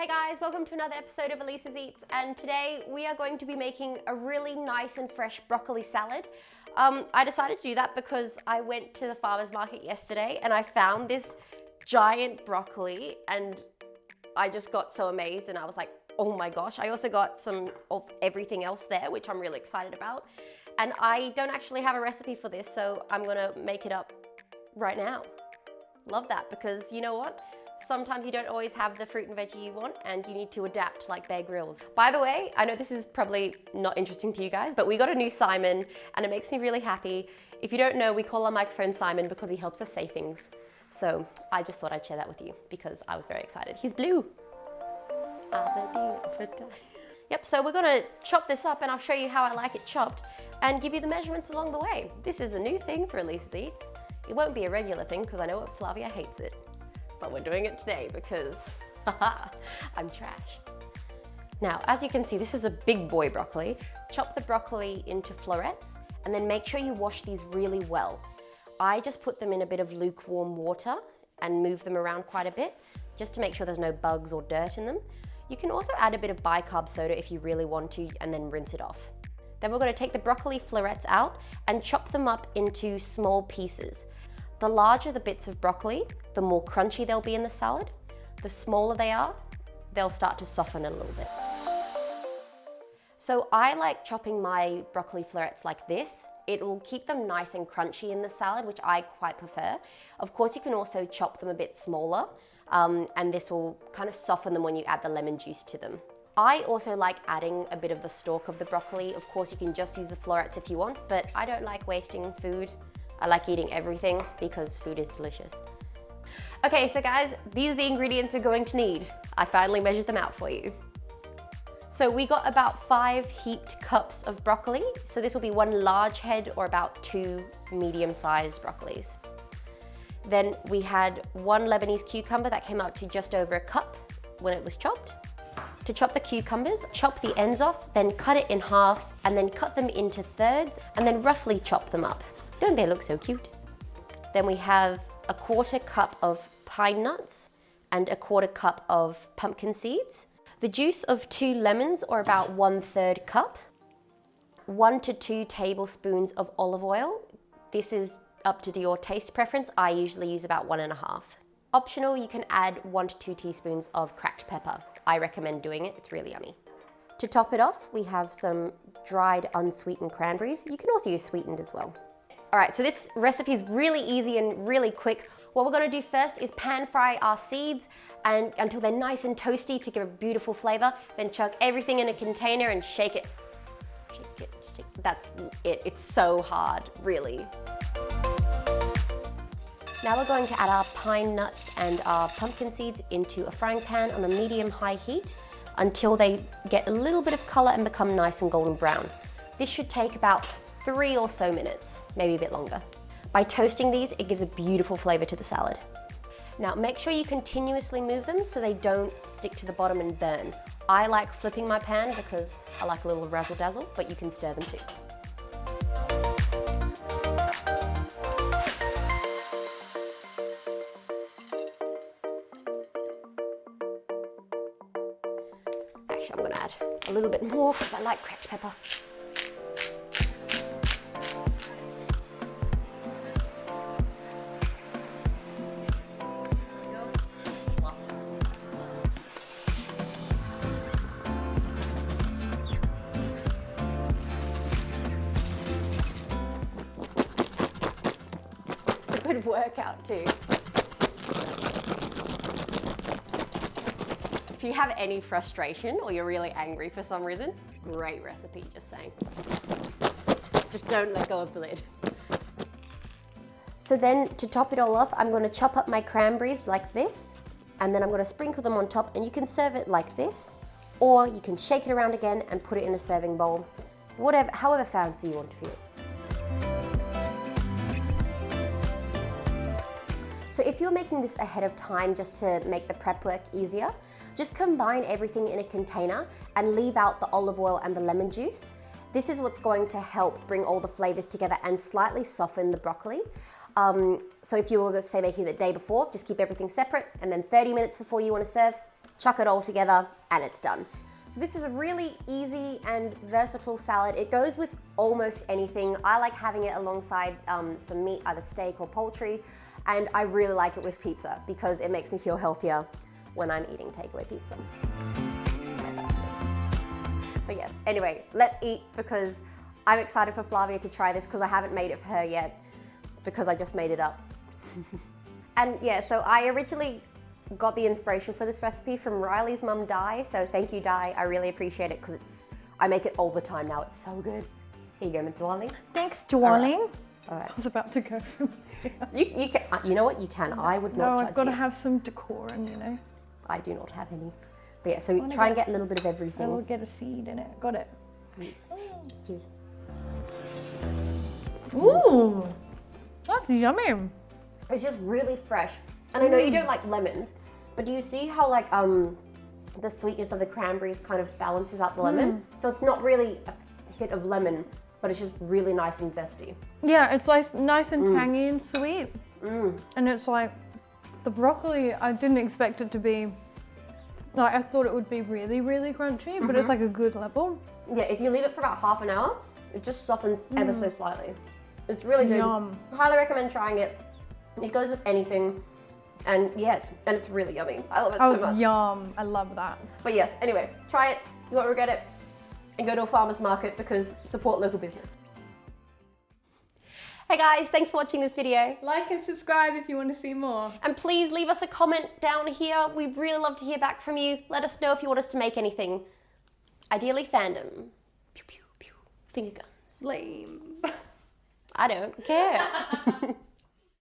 Hey guys, welcome to another episode of Elise's Eats, and today we are going to be making a really nice and fresh broccoli salad. I decided to do that because I went to the farmer's market yesterday and I found this giant broccoli and I just got so amazed and I was like, oh my gosh. I also got some of everything else there, which I'm really excited about. And I don't actually have a recipe for this, so I'm gonna make it up right now. Love that, because you know what? Sometimes you don't always have the fruit and veggie you want and you need to adapt like Bear Grylls. By the way, I know this is probably not interesting to you guys, but we got a new Simon and it makes me really happy. If you don't know, we call our microphone Simon because he helps us say things. So I just thought I'd share that with you because I was very excited. He's blue. Yep, so we're gonna chop this up and I'll show you how I like it chopped and give you the measurements along the way. This is a new thing for Elise's Eats. It won't be a regular thing because I know what Flavia hates it. But we're doing it today because I'm trash. Now, as you can see, this is a big boy broccoli. Chop the broccoli into florets and then make sure you wash these really well. I just put them in a bit of lukewarm water and move them around quite a bit just to make sure there's no bugs or dirt in them. You can also add a bit of bicarb soda if you really want to and then rinse it off. Then we're going to take the broccoli florets out and chop them up into small pieces. The larger the bits of broccoli, the more crunchy they'll be in the salad. The smaller they are, they'll start to soften a little bit. So I like chopping my broccoli florets like this. It will keep them nice and crunchy in the salad, which I quite prefer. Of course, you can also chop them a bit smaller, and this will kind of soften them when you add the lemon juice to them. I also like adding a bit of the stalk of the broccoli. Of course, you can just use the florets if you want, but I don't like wasting food. I like eating everything because food is delicious. Okay, so guys, these are the ingredients you're going to need. I finally measured them out for you. So we got about 5 heaped cups of broccoli. So this will be 1 large head or about 2 medium-sized broccolis. Then we had 1 Lebanese cucumber that came out to just over a cup when it was chopped. To chop the cucumbers, chop the ends off, then cut it in half, and then cut them into thirds, and then roughly chop them up. Don't they look so cute? Then we have a 1/4 cup of pine nuts and a 1/4 cup of pumpkin seeds. The juice of 2 lemons, or about 1/3 cup. 1 to 2 tablespoons of olive oil. This is up to your taste preference. I usually use about 1.5. Optional, you can add 1 to 2 teaspoons of cracked pepper. I recommend doing it, it's really yummy. To top it off, we have some dried unsweetened cranberries. You can also use sweetened as well. All right, so this recipe is really easy and really quick. What we're gonna do first is pan fry our seeds and until they're nice and toasty to give a beautiful flavor. Then chuck everything in a container and shake it. Shake it, shake it. That's it. It's so hard, really. Now we're going to add our pine nuts and our pumpkin seeds into a frying pan on a medium-high heat until they get a little bit of color and become nice and golden brown. This should take about 3 or so minutes, maybe a bit longer. By toasting these, it gives a beautiful flavor to the salad. Now make sure you continuously move them so they don't stick to the bottom and burn. I like flipping my pan because I like a little razzle dazzle, but you can stir them too. Actually, I'm gonna add a little bit more because I like cracked pepper. Good workout too. If you have any frustration or you're really angry for some reason, great recipe, just saying. Just don't let go of the lid. So then to top it all off, I'm going to chop up my cranberries like this, and then I'm going to sprinkle them on top, and you can serve it like this, or you can shake it around again and put it in a serving bowl, however fancy you want to feel. So if you're making this ahead of time just to make the prep work easier, just combine everything in a container and leave out the olive oil and the lemon juice. This is what's going to help bring all the flavors together and slightly soften the broccoli. So if you were, say, making it the day before, just keep everything separate, and then 30 minutes before you want to serve, chuck it all together, and it's done. So this is a really easy and versatile salad. It goes with almost anything. I like having it alongside some meat, either steak or poultry, and I really like it with pizza because it makes me feel healthier when I'm eating takeaway pizza. But yes, anyway, let's eat because I'm excited for Flavia to try this because I haven't made it for her yet because I just made it up. And yeah, so I originally got the inspiration for this recipe from Riley's mum, Di. So thank you, Di. I really appreciate it because I make it all the time now. It's so good. Here you go, Miss Darling. Thanks, darling. All right. I was about to go from here. You can. You know what? You can. I would not judge I've got to you. have some decor, and you know. I do not have any. But yeah, so try and get a little bit of everything. I will get a seed in it. Got it. Yes. Cheers. Ooh, that's yummy. It's just really fresh. And I know you don't like lemons, but do you see how like the sweetness of the cranberries kind of balances out the lemon? So it's not really a hit of lemon, but it's just really nice and zesty. Yeah, it's like nice and tangy and sweet. And it's like the broccoli, I didn't expect it to be, like I thought it would be really, really crunchy, but it's like a good level. Yeah, if you leave it for about half an hour, it just softens ever so slightly. It's really good. Yum. Highly recommend trying it. It goes with anything. And yes, and it's really yummy. I love it so much. Yum. I love that. But yes, anyway, try it. You won't regret it. And go to a farmer's market because support local business. Hey guys, thanks for watching this video. Like and subscribe if you want to see more. And please leave us a comment down here. We'd really love to hear back from you. Let us know if you want us to make anything. Ideally fandom. Pew, pew, pew. Finger guns. Lame. I don't care.